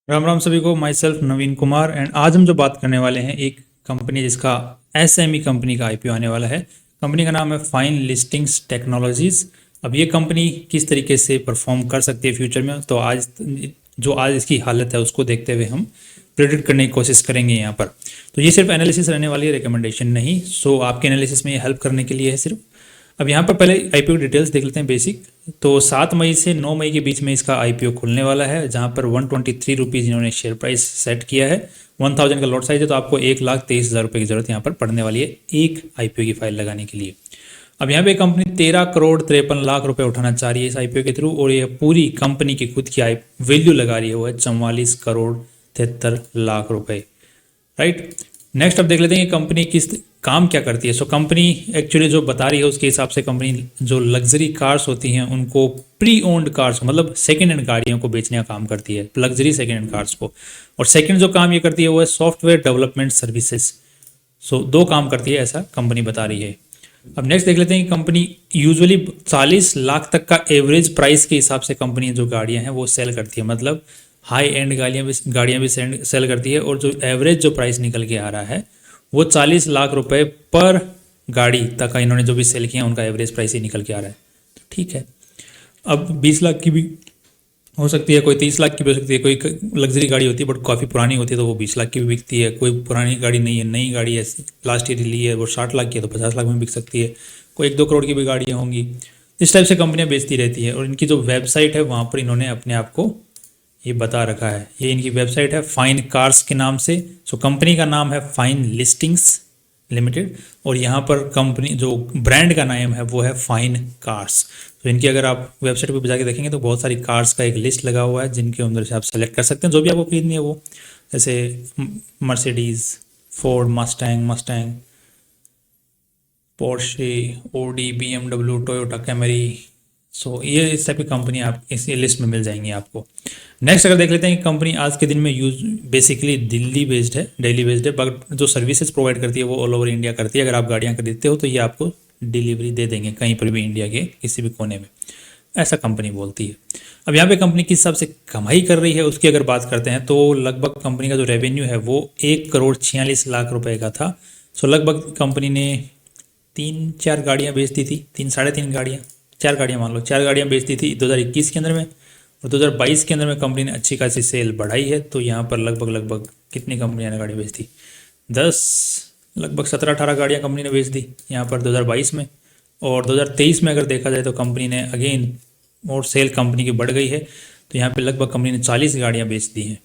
राम राम सभी को। My self Naveen Kumar and आज हम जो बात करने वाले हैं एक कंपनी जिसका एसएमई कंपनी का आईपीओ आने वाला है। कंपनी का नाम है फाइन लिस्टिंग्स टेक्नोलॉजीज। अब ये कंपनी किस तरीके से परफॉर्म कर सकती है फ्यूचर में, तो आज इसकी हालत है उसको देखते हुए हम प्रेडिक्ट करने की कोशिश करेंगे यहाँ पर। तो ये सिर्फ एनालिसिस रहने वाली है, रिकमेंडेशन नहीं। सो आपके एनालिसिस में ये हेल्प करने के लिए है सिर्फ। अब यहाँ पर पहले आईपीओ डिटेल्स देख लेते हैं बेसिक। तो 7 मई से 9 मई के बीच में इसका आईपीओ खुलने वाला है, जहाँ पर 123 रुपीज़ इन्होंने शेयर प्राइस सेट किया है। 1000 का लॉट साइज है, तो आपको 1,23,000 रुपये की जरूरत यहाँ पर पड़ने वाली है एक आईपीओ की फाइल लगाने के लिए। अब यहाँ पे कंपनी 13,53,00,000 रुपए उठाना चाह रही है इस आईपीओ के थ्रू, और ये पूरी कंपनी की खुद की वैल्यू लगा रही है वो है 44,73,00,000 रुपए। राइट। नेक्स्ट अब देख लेते हैं कि कंपनी किस काम क्या करती है। सो कंपनी एक्चुअली जो बता रही है उसके हिसाब से कंपनी जो लग्जरी कार्स होती हैं उनको प्री ओन्ड कार्स मतलब सेकेंड हैंड गाड़ियों को बेचने का काम करती है, लग्जरी सेकेंड हैंड कार्स को। और सेकेंड जो काम ये करती है वो है सॉफ्टवेयर डेवलपमेंट सर्विसेज। सो दो काम करती है ऐसा कंपनी बता रही है। अब नेक्स्ट देख लेते हैं कि कंपनी यूजुअली 40 लाख तक का एवरेज प्राइस के हिसाब से कंपनी जो गाड़ियां हैं वो सेल करती है, मतलब हाई एंड गाड़ियां भी सेल करती है। और जो एवरेज जो प्राइस निकल के आ रहा है वो 40 लाख रुपए पर गाड़ी तक का इन्होंने जो भी सेल किया उनका एवरेज प्राइस ही निकल के आ रहा है। तो ठीक है। अब 20 लाख की भी हो सकती है, कोई 30 लाख की भी हो सकती है। कोई लग्जरी गाड़ी होती है बट काफ़ी पुरानी होती है तो वो 20 लाख की भी बिकती है। कोई पुरानी गाड़ी नहीं है, नई गाड़ी है, लास्ट ईयर ली है, वो 60 लाख की है तो 50 लाख में बिक सकती है। कोई 1-2 करोड़ की भी गाड़ियाँ होंगी। इस टाइप से कंपनियाँ बेचती रहती है। और इनकी जो वेबसाइट है वहाँ पर इन्होंने अपने आप को ये बता रखा है। ये इनकी वेबसाइट है फाइन कार्स के नाम से। सो कंपनी का नाम है फाइन लिस्टिंग्स लिमिटेड, और यहाँ पर कंपनी जो ब्रांड का नाम है वो है फाइन कार्स। तो इनकी अगर आप वेबसाइट पर जाके देखेंगे तो बहुत सारी कार्स का एक लिस्ट लगा हुआ है जिनके अंदर से आप सेलेक्ट कर सकते हैं जो भी आपको खरीदनी है वो। जैसे Mercedes, Ford Mustang, Porsche, Audi, BMW, Toyota Camry. So ये इस टाइप की कंपनी आप इस लिस्ट में मिल जाएंगी आपको। नेक्स्ट अगर देख लेते हैं कि कंपनी आज के दिन में यूज बेसिकली दिल्ली बेस्ड है, दिल्ली बेस्ड है, बट जो सर्विसेज प्रोवाइड करती है वो ऑल ओवर इंडिया करती है। अगर आप गाड़ियाँ खरीदते हो तो ये आपको डिलीवरी दे देंगे कहीं पर भी इंडिया के किसी भी कोने में, ऐसा कंपनी बोलती है। अब यहाँ पे कंपनी किस हिसाब से कमाई कर रही है उसकी अगर बात करते हैं तो लगभग कंपनी का जो रेवेन्यू है वो 1,46,00,000 रुपए का था। सो लगभग कंपनी ने 3-4 गाड़ियाँ बेच दी थी, 3-3.5 गाड़ियाँ, 4 गाड़ियाँ मान लो, 4 गाड़ियाँ बेच दी थी 2021 के अंदर में। और 2022 के अंदर में कंपनी ने अच्छी खासी सेल बढ़ाई है। तो यहाँ पर लगभग कितनी कंपनियाँ ने गाड़ी बेच दी? 10, लगभग 17-18 गाड़ियाँ कंपनी ने बेच दी यहाँ पर 2022 में। और 2023 में अगर देखा जाए तो कंपनी ने अगेन और सेल कंपनी की बढ़ गई है। तो यहाँ पे लगभग कंपनी ने 40 गाड़ियाँ बेच दी हैं।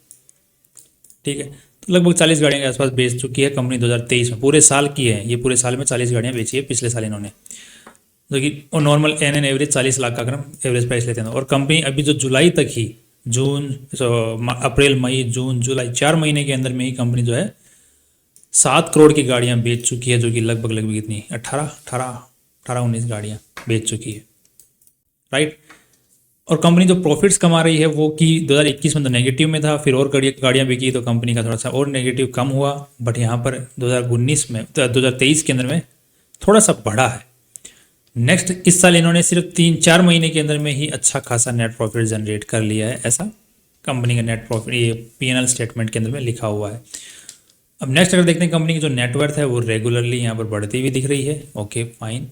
ठीक है, तो लगभग 40 गाड़ियों के आसपास बेच चुकी है कंपनी 2023 में। पूरे साल की है ये, पूरे साल में 40 गाड़ियाँ बेची है पिछले साल इन्होंने, जो कि और नॉर्मल एन एवरेज 40 लाख का अगर हम एवरेज प्राइस लेते हैं। और कंपनी अभी जो जुलाई तक ही अप्रैल मई जून जुलाई 4 महीने के अंदर में ही कंपनी जो है 7 करोड़ की गाड़ियाँ बेच चुकी है, जो कि लगभग कितनी 18-19 गाड़ियाँ बेच चुकी है। राइट। और कंपनी जो प्रॉफिट्स कमा रही है वो कि 2021 में तो नेगेटिव में था, फिर और गाड़ियाँ बिकी तो कंपनी का थोड़ा सा और नेगेटिव कम हुआ। बट यहाँ पर 2019 में 2023 के अंदर में थोड़ा सा बढ़ा है। नेक्स्ट इस साल इन्होंने सिर्फ 3-4 महीने के अंदर में ही अच्छा खासा नेट प्रॉफिट जनरेट कर लिया है, ऐसा कंपनी का नेट प्रॉफिट ये पीएनएल स्टेटमेंट के अंदर में लिखा हुआ है। अब नेक्स्ट अगर देखते हैं कंपनी की जो नेटवर्थ है वो रेगुलरली यहाँ पर बढ़ती हुई दिख रही है। Okay fine.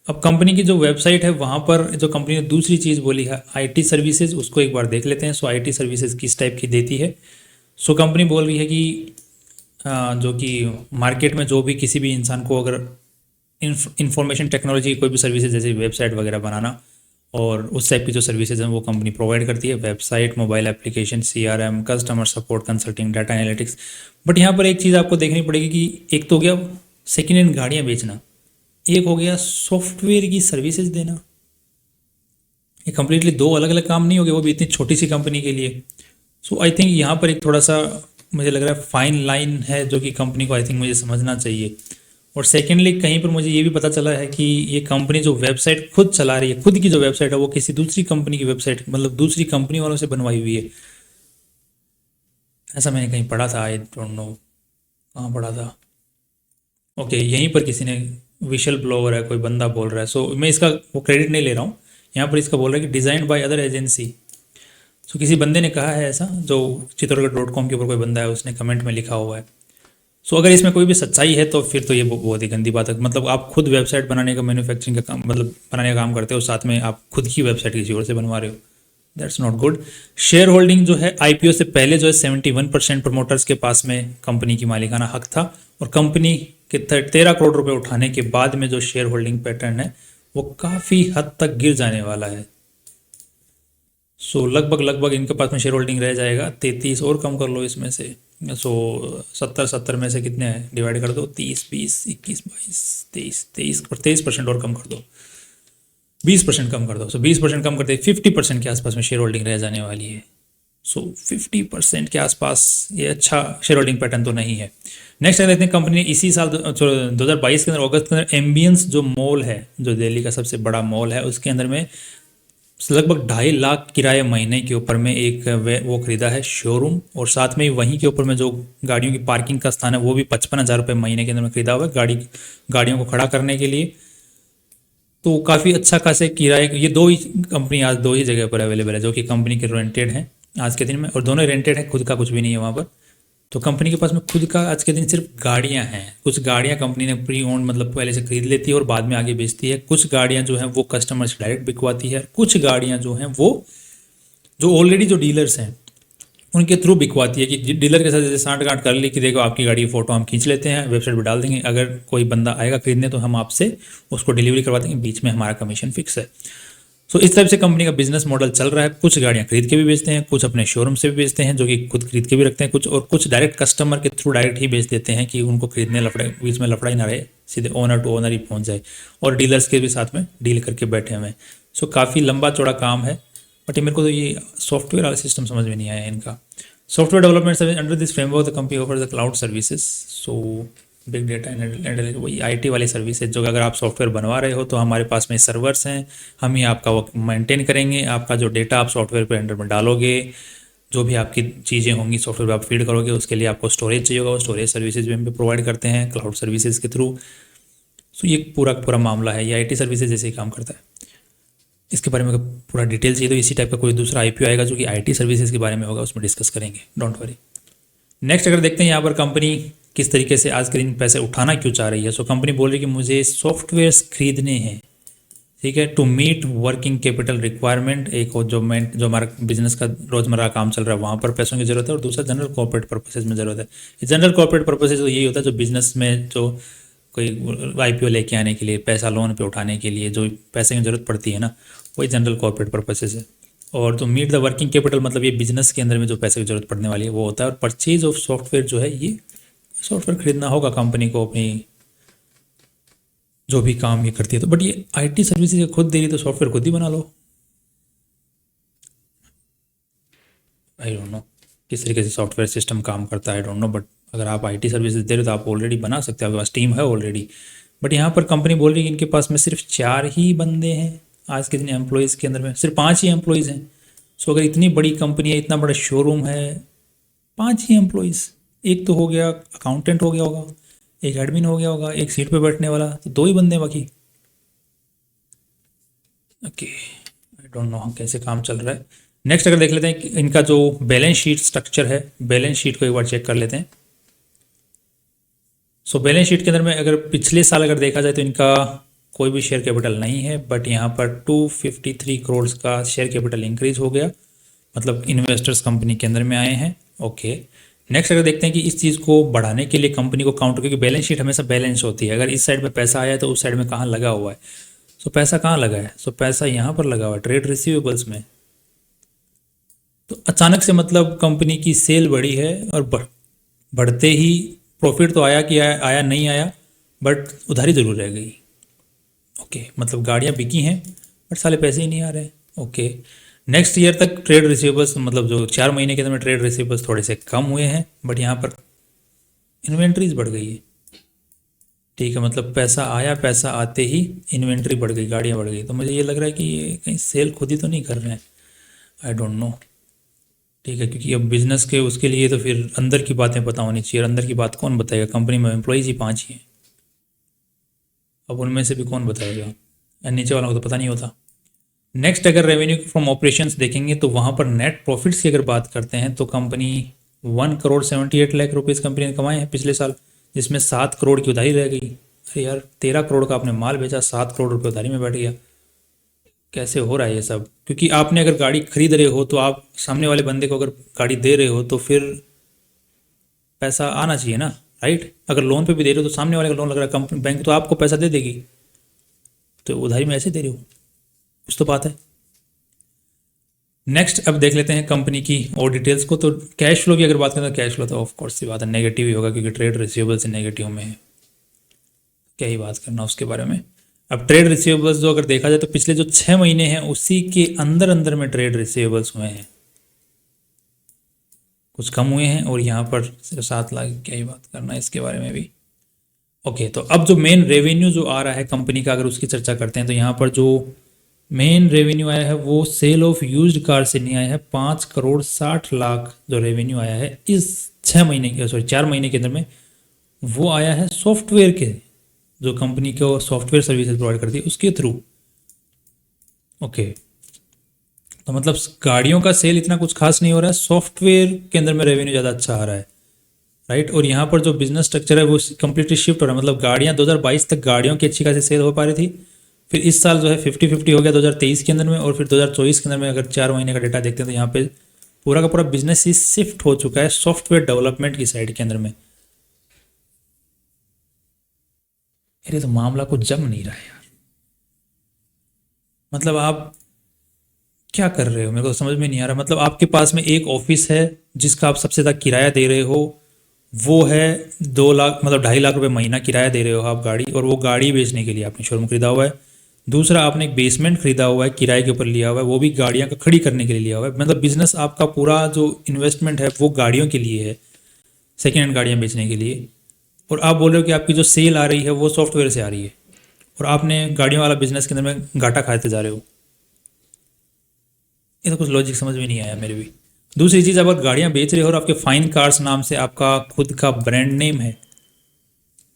अब कंपनी की जो वेबसाइट है वहाँ पर जो कंपनी ने दूसरी चीज़ बोली है आईटी सर्विसेज, उसको एक बार देख लेते हैं। सो आईटी सर्विसेज किस टाइप की देती है। सो कंपनी बोल रही है कि जो कि मार्केट में जो भी किसी भी इंसान को अगर इंफॉर्मेशन टेक्नोलॉजी की कोई भी सर्विसेज जैसे वेबसाइट वगैरह बनाना और उस टाइप की जो सर्विसेज हैं वो कंपनी प्रोवाइड करती है। Website, mobile application, CRM, customer support, consulting, data analytics. But यहाँ पर एक चीज़ आपको देखनी पड़ेगी कि एक तो हो गया सेकेंड हैंड गाड़ियाँ बेचना, एक हो गया सॉफ्टवेयर की सर्विसेज देना। ये कंप्लीटली दो अलग अलग काम नहीं हो गए, वो भी इतनी छोटी सी कंपनी के लिए। सो आई थिंक यहाँ पर एक थोड़ा सा मुझे लग रहा है फाइन लाइन है जो कि कंपनी को आई थिंक मुझे समझना चाहिए। और सेकेंडली कहीं पर मुझे ये भी पता चला है कि ये कंपनी जो वेबसाइट खुद चला रही है, खुद की जो वेबसाइट है वो किसी दूसरी कंपनी की वेबसाइट मतलब दूसरी कंपनी वालों से बनवाई हुई है, ऐसा मैंने कहीं पढ़ा था। आई डोंट नो कहाँ पढ़ा था। ओके यहीं पर किसी ने विशल ब्लोवर है, कोई बंदा बोल रहा है। सो मैं इसका वो क्रेडिट नहीं ले रहा हूँ। यहाँ पर इसका बोल रहा है कि डिज़ाइंड बाय अदर एजेंसी। सो किसी बंदे ने कहा है ऐसा, जो चित्तौड़गढ़.com के ऊपर कोई बंदा है, उसने कमेंट में लिखा हुआ है। सो अगर इसमें कोई भी सच्चाई है तो फिर तो ये बहुत ही गंदी बात है। मतलब आप खुद वेबसाइट बनाने का, मैन्युफैक्चरिंग का काम, मतलब बनाने का काम करते हो, साथ में आप खुद की वेबसाइट किसी और से बनवा रहे हो। That's not good. Share holding जो है आईपीओ से पहले जो है 71% प्रमोटर्स के पास में कंपनी की मालिकाना हक था, और कंपनी के 13 करोड़ रुपए उठाने के बाद में जो शेयर होल्डिंग पैटर्न है वो काफ़ी हद तक गिर जाने वाला है। सो लगभग इनके पास में शेयर होल्डिंग रह जाएगा 33, और कम कर लो इसमें से। सो 70 में से कितने हैं, डिवाइड कर दो, 30, 20, 21, 22, 23% और कम कर दो, 20% कम कर दो। सो 20% कम करते 50% के आसपास में शेयर होल्डिंग रह जाने वाली है। सो 50% के आसपास ये अच्छा शेयर होल्डिंग पैटर्न तो नहीं है। नेक्स्ट देखते हैं, कंपनी ने इसी साल 2022 के अंदर अगस्त के अंदर एम्बियंस जो मॉल है, जो दिल्ली का सबसे बड़ा मॉल है, उसके अंदर में लगभग 2.5 लाख किराए महीने के ऊपर में एक वो खरीदा है शोरूम, और साथ में ही वहीं के ऊपर में जो गाड़ियों की पार्किंग का स्थान है वो भी 55,000 रुपये महीने के अंदर में खरीदा हुआ है गाड़ियों को खड़ा करने के लिए। तो काफ़ी अच्छा खासे किराए, ये दो ही कंपनी आज दो ही जगह पर अवेलेबल है जो कि कंपनी के रेंटेड हैं आज के दिन में, और दोनों रेंटेड है, खुद का कुछ भी नहीं है वहाँ पर। तो कंपनी के पास में खुद का आज के दिन सिर्फ गाड़ियाँ हैं। कुछ गाड़ियाँ कंपनी ने प्री ओन्ड, मतलब पहले से खरीद लेती है और बाद में आगे बेचती है। कुछ गाड़ियाँ जो हैं वो कस्टमर से डायरेक्ट बिकवाती है। कुछ गाड़ियाँ जो हैं वो जो ऑलरेडी जो डीलर्स हैं उनके थ्रू बिकवाती है, कि डीलर के साथ जैसे सांठ-गांठ कर ली कि देखो आपकी गाड़ी की फ़ोटो हम खींच लेते हैं, वेबसाइट पर डाल देंगे, अगर कोई बंदा आएगा खरीदने तो हम आपसे उसको डिलीवरी करवा देंगे, बीच में हमारा कमीशन फिक्स है। सो इस तरह से कंपनी का बिजनेस मॉडल चल रहा है। कुछ गाड़ियाँ खरीद के भी बेचते हैं, कुछ अपने शोरूम से भी बेचते हैं, जो कि खुद खरीद के भी रखते हैं कुछ, और कुछ डायरेक्ट कस्टमर के थ्रू डायरेक्ट ही बेच देते हैं कि उनको खरीदने बीच में लफड़ा ही ना रहे, सीधे ओनर टू ओनर ही पहुंच जाए, और डीलर्स के भी साथ में डील करके बैठे हुए हैं। सो काफ़ी लंबा चौड़ा काम है, बट मेरे को तो ये सॉफ्टवेयर वाला सिस्टम समझ में नहीं आया इनका। Software development service under this framework the company offer the cloud services. So big data and वही आईटी वाली सर्विस है, जो अगर आप सॉफ्टवेयर बनवा रहे हो तो हमारे पास में सर्वर्स हैं, हम ही आपका वो मेंटेन करेंगे। आपका जो डेटा आप सॉफ्टवेयर पे अंडर में डालोगे, जो भी आपकी चीज़ें होंगी सॉफ्टवेयर पे आप फीड करोगे, उसके लिए आपको स्टोरेज चाहिए होगा, वो स्टोरेज सर्विसेज भी हम प्रोवाइड करते हैं क्लाउड सर्विसेज के थ्रू। सो ये पूरा मामला है, ये आईटी सर्विसेज जैसे ही काम करता है। इसके बारे में अगर पूरा डिटेल चाहिए तो इसी टाइप का कोई दूसरा आईपीओ आएगा जो कि आईटी सर्विसेज के बारे में होगा, उसमें डिस्कस करेंगे, डोंट वरी। नेक्स्ट अगर देखते हैं यहाँ पर कंपनी किस तरीके से आज के दिन पैसे उठाना क्यों चाह रही है। सो कंपनी बोल रही है कि मुझे सॉफ्टवेयर्स खरीदने हैं, ठीक है, to meet working capital requirement. एक हो जो हमारा बिजनेस का रोजमर्रा काम चल रहा है वहाँ पर पैसों की जरूरत है, और दूसरा जनरल कॉर्पोरेट पर्पसेज में ज़रूरत है। जनरल कॉर्पोरेट पर्पसेज तो यही होता है जो बिजनेस में जो कोई आईपीओ लेके आने के लिए, पैसा लोन पे उठाने के लिए जो पैसे की जरूरत पड़ती है ना, वही जनरल कॉर्पोरेट पर्पसेज है। और जो मीट द वर्किंग कैपिटल मतलब ये बिजनेस के अंदर में जो पैसे की जरूरत पड़ने वाली है वो होता है। और परचेज ऑफ सॉफ्टवेयर जो है, ये सॉफ्टवेयर खरीदना होगा कंपनी को अपनी जो भी काम ये करती है। तो बट ये आईटी सर्विसेज खुद दे रही तो सॉफ्टवेयर खुद ही बना लो। आई डोंट नो किस तरीके से सॉफ्टवेयर सिस्टम काम करता है, आई डोंट नो, बट अगर आप आईटी सर्विसेज दे रहे हो तो आप ऑलरेडी बना सकते हो, आपके पास टीम है ऑलरेडी। बट यहाँ पर कंपनी बोल रही है कि इनके पास में सिर्फ 4 ही बंदे हैं आज के दिन, एम्प्लॉयज़ के अंदर में सिर्फ 5 ही एम्प्लॉयज़ हैं। सो अगर इतनी बड़ी कंपनी है, इतना बड़ा शोरूम है, 5 ही एम्प्लॉयज़, एक तो हो गया अकाउंटेंट हो गया होगा, एक एडमिन हो गया होगा, एक सीट पे बैठने वाला, तो 2 ही बंदे बाकी। ओके, आई डोंट नो कैसे काम चल रहा है। नेक्स्ट अगर देख लेते हैं कि इनका जो बैलेंस शीट स्ट्रक्चर है, बैलेंस शीट को एक बार चेक कर लेते हैं। सो बैलेंस शीट के अंदर में अगर पिछले साल अगर देखा जाए तो इनका कोई भी शेयर कैपिटल नहीं है, बट यहाँ पर 253 करोड़ का शेयर कैपिटल इंक्रीज हो गया, मतलब इन्वेस्टर्स कंपनी के अंदर में आए हैं। ओके, नेक्स्ट अगर देखते हैं कि इस चीज़ को बढ़ाने के लिए कंपनी को काउंटर, क्योंकि बैलेंस शीट हमेशा बैलेंस होती है, अगर इस साइड में पैसा आया तो उस साइड में कहाँ लगा हुआ है। सो पैसा कहाँ लगा है, सो पैसा यहाँ पर लगा हुआ है ट्रेड रिसीवेबल्स में। तो अचानक से मतलब कंपनी की सेल बढ़ी है, और बढ़ते ही प्रॉफिट तो आया कि आया नहीं आया, बट उधारी ज़रूर रह गई। ओके, मतलब गाड़ियाँ बिकी हैं बट साले पैसे ही नहीं आ रहे। ओके, नेक्स्ट ईयर तक ट्रेड रिसीवेबल्स, मतलब जो 4 महीने के अंदर में ट्रेड रिसीवेबल्स थोड़े से कम हुए हैं, बट यहाँ पर इन्वेंट्रीज बढ़ गई है। ठीक है, मतलब पैसा आया, पैसा आते ही इन्वेंट्री बढ़ गई, गाड़ियाँ बढ़ गई। तो मुझे ये लग रहा है कि ये कहीं सेल खुद ही तो नहीं कर रहे हैं, आई डोंट नो। ठीक है, क्योंकि अब बिजनेस के उसके लिए तो फिर अंदर की बातें पता होनी चाहिए, और अंदर की बात कौन बताएगा, कंपनी में एम्प्लॉयज़ ही 5 ही हैं, अब उनमें से भी कौन बताएगा, नीचे वालों को तो पता नहीं होता। नेक्स्ट अगर रेवेन्यू फ्रॉम ऑपरेशंस देखेंगे तो वहाँ पर नेट प्रॉफिट्स की अगर बात करते हैं तो कंपनी 1,78,00,000 कंपनी ने कमाए हैं पिछले साल, जिसमें 7 करोड़ की उधारी रह गई। अरे यार 13 करोड़ का आपने माल बेचा, 7 करोड़ रुपये उधारी में बैठ गया, कैसे हो रहा है ये सब? क्योंकि आपने अगर गाड़ी खरीद रहे हो तो आप सामने वाले बंदे को अगर गाड़ी दे रहे हो तो फिर पैसा आना चाहिए ना, राइट? अगर लोन पे भी दे रहे हो तो सामने वाले का लोन लग रहा है, कंपनी बैंक तो आपको पैसा दे देगी, तो उधारी में ऐसे दे रही हो, कुछ तो बात है। नेक्स्ट अब देख लेते हैं कंपनी की और डिटेल्स को। तो कैश फ्लो की अगर बात करें तो कैश फ्लो तो ऑफ कोर्स सी बात है नेगेटिव ही होगा, क्योंकि ट्रेड रिसीवेबल्स नेगेटिव में है, क्या ही बात करना उसके बारे में। अब ट्रेड रिसीवेबल्स जो अगर देखा जाए तो पिछले जो 6 महीने हैं उसी के अंदर अंदर में ट्रेड रिसीवेबल्स हुए हैं, कुछ कम हुए हैं, और यहाँ पर सिर्फ 7 लाख, क्या ही बात करना है इसके बारे में भी। ओके, तो अब जो मेन रेवेन्यू जो आ रहा है कंपनी का अगर उसकी चर्चा करते हैं तो यहाँ पर जो मेन रेवेन्यू आया है वो सेल ऑफ यूज्ड कार से नहीं आया है। 5,60,00,000 जो रेवेन्यू आया है इस 4 महीने के अंदर में, वो आया है सॉफ्टवेयर के, जो कंपनी को सॉफ्टवेयर सर्विसेज प्रोवाइड करती है उसके थ्रू। ओके, तो मतलब गाड़ियों का सेल इतना कुछ खास नहीं हो रहा है, सॉफ्टवेयर के अंदर में रेवेन्यू ज़्यादा अच्छा आ रहा है, राइट? और यहाँ पर जो बिजनेस स्ट्रक्चर है वो कम्प्लीटली शिफ्ट हो रहा है। मतलब गाड़ियाँ 2022 तक गाड़ियों की अच्छी खासी सेल हो पा रही थी, फिर इस साल जो है 50-50 हो गया 2023 के अंदर में, और फिर 2024 के अंदर में अगर 4 महीने का डेटा देखते हैं तो यहाँ पे पूरा का पूरा बिजनेस ही शिफ्ट हो चुका है सॉफ्टवेयर डेवलपमेंट की साइड के अंदर में। अरे तो मामला कुछ जम नहीं रहा है यार, मतलब आप क्या कर रहे हो मेरे को समझ में नहीं आ रहा। मतलब आपके पास में एक ऑफिस है जिसका आप सबसे ज़्यादा किराया दे रहे हो, वो है 2 लाख, मतलब 2.5 लाख रुपए महीना किराया दे रहे हो आप गाड़ी, और वो गाड़ी बेचने के लिए आपने शोरूम खरीदा हुआ है। दूसरा, आपने एक बेसमेंट खरीदा हुआ है, किराए के ऊपर लिया हुआ है, वो भी गाड़ियाँ का खड़ी करने के लिए लिया हुआ है। मतलब बिजनेस आपका पूरा जो इन्वेस्टमेंट है वो गाड़ियों के लिए है, सेकेंड हैंड गाड़ियाँ बेचने के लिए। और आप बोल रहे हो कि आपकी जो सेल आ रही है वो सॉफ्टवेयर से आ रही है, और आपने गाड़ियों वाला बिजनेस के अंदर में घाटा खाते जा रहे हो। ये तो कुछ लॉजिक समझ में नहीं आया मेरे भी। दूसरी चीज़, अगर गाड़ियाँ बेच रहे हो और आपके फाइन कार्स नाम से आपका खुद का ब्रांड नेम है,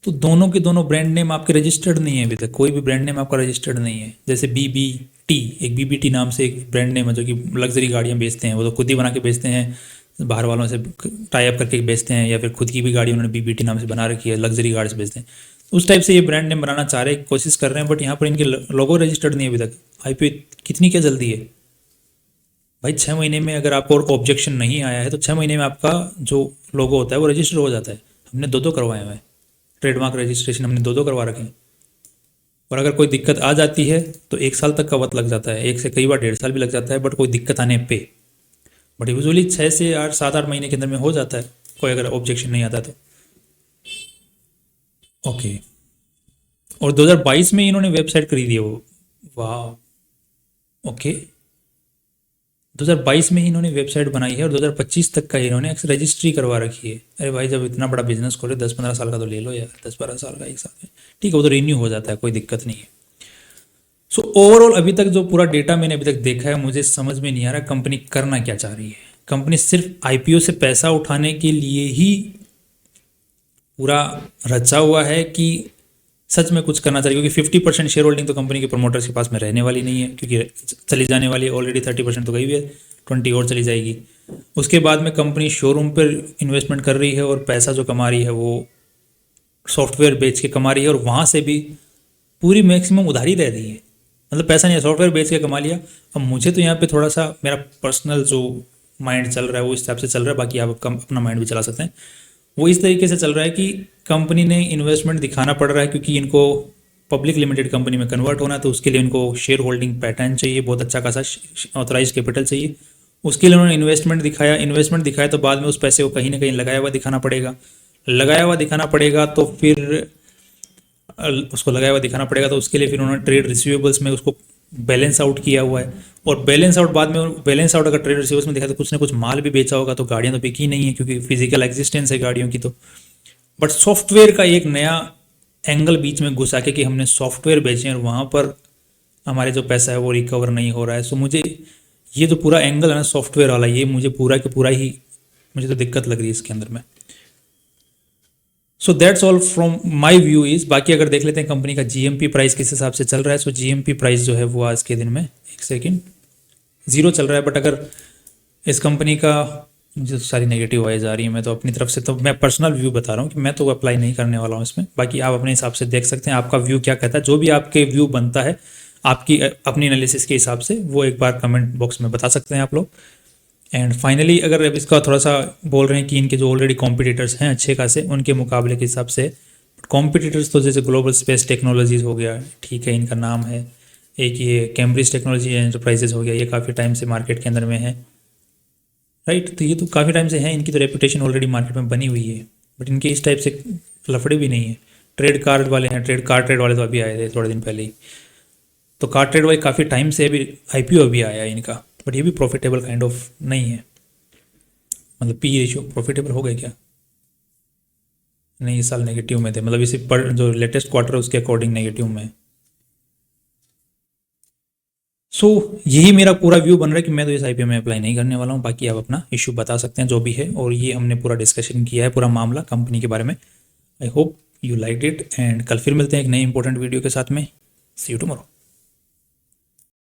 तो दोनों के दोनों ब्रांड नेम आपके रजिस्टर्ड नहीं है अभी तक, कोई भी ब्रांड नेम आपका रजिस्टर्ड नहीं है। जैसे BBT, एक BBT नाम से एक ब्रांड नेम है जो कि लग्जरी गाड़ियाँ बेचते हैं, वो तो खुद ही बना के बेचते हैं, बाहर वालों से टाई अप करके बेचते हैं, या फिर खुद की भी गाड़ी उन्होंने BBT नाम से बना रखी है, लग्जरी गाड़ी से बेचते हैं। उस टाइप से ये ब्रांड नेम बनाना चाह रहे हैं, कोशिश कर रहे हैं, बट यहाँ पर इनके लोगो रजिस्टर्ड नहीं है अभी तक। IPO कितनी क्या जल्दी है भाई, 6 महीने में अगर आपको ऑब्जेक्शन नहीं आया है तो 6 महीने में आपका जो लोगो होता है वो रजिस्टर हो जाता है। हमने 2 करवाए हुए हैं, ट्रेडमार्क रजिस्ट्रेशन हमने 2 करवा रखे हैं, और अगर कोई दिक्कत आ जाती है तो 1 साल तक का वक्त लग जाता है, 1 से कई बार 1.5 साल भी लग जाता है, बट कोई दिक्कत आने पे। बट यूजुअली 6 से 8, 7-8 महीने के अंदर में हो जाता है, कोई अगर ऑब्जेक्शन नहीं आता तो। ओके, और 2022 में इन्होंने वेबसाइट खरीदी है वो, वाह। ओके, 2022 में ही इन्होंने वेबसाइट बनाई है और 2025 तक का इन्होंने रजिस्ट्री करवा रखी है। अरे भाई, जब इतना बड़ा बिजनेस खोले 10-15 साल का तो ले लो यार, 10-12 साल का एक साथ में, ठीक है, वो तो रिन्यू हो जाता है, कोई दिक्कत नहीं है। सो ओवरऑल अभी तक जो पूरा डेटा मैंने अभी तक देखा है, मुझे समझ में नहीं आ रहा कंपनी करना क्या चाह रही है। कंपनी सिर्फ IPO से पैसा उठाने के लिए ही पूरा रचा हुआ है कि सच में कुछ करना चाहिए? क्योंकि 50% शेयर होल्डिंग तो कंपनी के प्रमोटर्स के पास में रहने वाली नहीं है, क्योंकि चली जाने वाली है ऑलरेडी, 30% तो गई हुई है, 20 और चली जाएगी। उसके बाद में कंपनी शोरूम पर इन्वेस्टमेंट कर रही है और पैसा जो कमा रही है वो सॉफ्टवेयर बेच के कमा रही है, और वहाँ से भी पूरी मैक्सिमम उधारी रह रही है। मतलब पैसा नहीं है, सॉफ्टवेयर बेच के कमा लिया। अब मुझे तो यहाँ पे थोड़ा सा मेरा पर्सनल जो माइंड चल रहा है वो इस हिसाब से चल रहा है, बाकी आप अपना माइंड भी चला सकते हैं। वो इस तरीके से चल रहा है कि कंपनी ने इन्वेस्टमेंट दिखाना पड़ रहा है, क्योंकि इनको पब्लिक लिमिटेड कंपनी में कन्वर्ट होना है, तो उसके लिए इनको शेयर होल्डिंग पैटर्न चाहिए, बहुत अच्छा खासा ऑथराइज कैपिटल चाहिए। उसके लिए उन्होंने इन्वेस्टमेंट दिखाया तो बाद में उस पैसे को कहीं ना कहीं लगाया हुआ दिखाना पड़ेगा। तो फिर उसको लगाया हुआ दिखाना पड़ेगा, तो उसके लिए फिर उन्होंने ट्रेड रिसीवेबल्स में उसको बैलेंस आउट किया हुआ है, और बैलेंस आउट अगर ट्रेड रिसीवेबल्स में दिखा तो कुछ ना कुछ माल भी बेचा होगा, तो गाड़ियाँ तो बिकी नहीं है क्योंकि फिजिकल एग्जिस्टेंस है गाड़ियों की। तो बट सॉफ्टवेयर का एक नया एंगल बीच में घुसा के कि हमने सॉफ्टवेयर बेचे और वहाँ पर हमारे जो पैसा है वो रिकवर नहीं हो रहा है। सो मुझे ये जो पूरा एंगल है ना सॉफ्टवेयर वाला, ये मुझे पूरा के पूरा ही मुझे तो दिक्कत लग रही है इसके अंदर में। So that's all from my view is. बाकी अगर देख लेते हैं कंपनी का जीएमपी प्राइस किस हिसाब से चल रहा है। सो जीएमपी प्राइस जो है वो आज के दिन में, एक सेकेंड, 0 चल रहा है। बट अगर इस कंपनी का जो सारी नेगेटिव वाइज आ रही है, मैं तो अपनी तरफ से, तो मैं पर्सनल व्यू बता रहा हूँ कि मैं तो अप्लाई नहीं करने वाला हूँ इसमें। बाकी आप अपने हिसाब से देख सकते हैं आपका व्यू क्या कहता है। जो भी आपके व्यू बनता है आपकी अपनी एनालिसिस के हिसाब से, वो एक बार कमेंट बॉक्स में बता सकते हैं आप लोग। एंड फाइनली अगर अब इसका थोड़ा सा बोल रहे हैं कि इनके जो ऑलरेडी कॉम्पिटिटर्स हैं अच्छे खासे, उनके मुकाबले के हिसाब से कॉम्पिटिटर्स तो जैसे ग्लोबल स्पेस टेक्नोलॉजीज़ हो गया, ठीक है, इनका नाम है। एक ये कैम्ब्रिज टेक्नोलॉजी एंटरप्राइजेज हो गया, ये काफ़ी टाइम से मार्केट के अंदर में है, राइट। तो ये तो काफ़ी टाइम से है, इनकी तो रेपुटेशन ऑलरेडी मार्केट में बनी हुई है। बट इनके इस टाइप से लफड़े भी नहीं है। ट्रेड कार्ड वाले हैं, कार ट्रेड वाले तो अभी आए थे थोड़े दिन पहले ही। तो कार ट्रेड वाले काफ़ी टाइम से अभी आईपीओ अभी आया है इनका, बट ये भी प्रॉफिटेबल काइंड ऑफ नहीं है। मतलब पी रेशियो प्रॉफिटेबल हो गए क्या? नहीं, इस साल नेगेटिव में थे, मतलब इसी पर जो लेटेस्ट क्वार्टर है उसके अकॉर्डिंग नेगेटिव में। सो यही मेरा पूरा व्यू बन रहा है कि मैं तो इस आईपीओ में अप्लाई नहीं करने वाला हूँ। बाकी आप अपना इशू बता सकते हैं जो भी है। और ये हमने पूरा डिस्कशन किया है, पूरा मामला कंपनी के बारे में। I hope you like it, and कल फिर मिलते हैं एक नई इंपॉर्टेंट वीडियो के साथ में। सी यू टुमारो।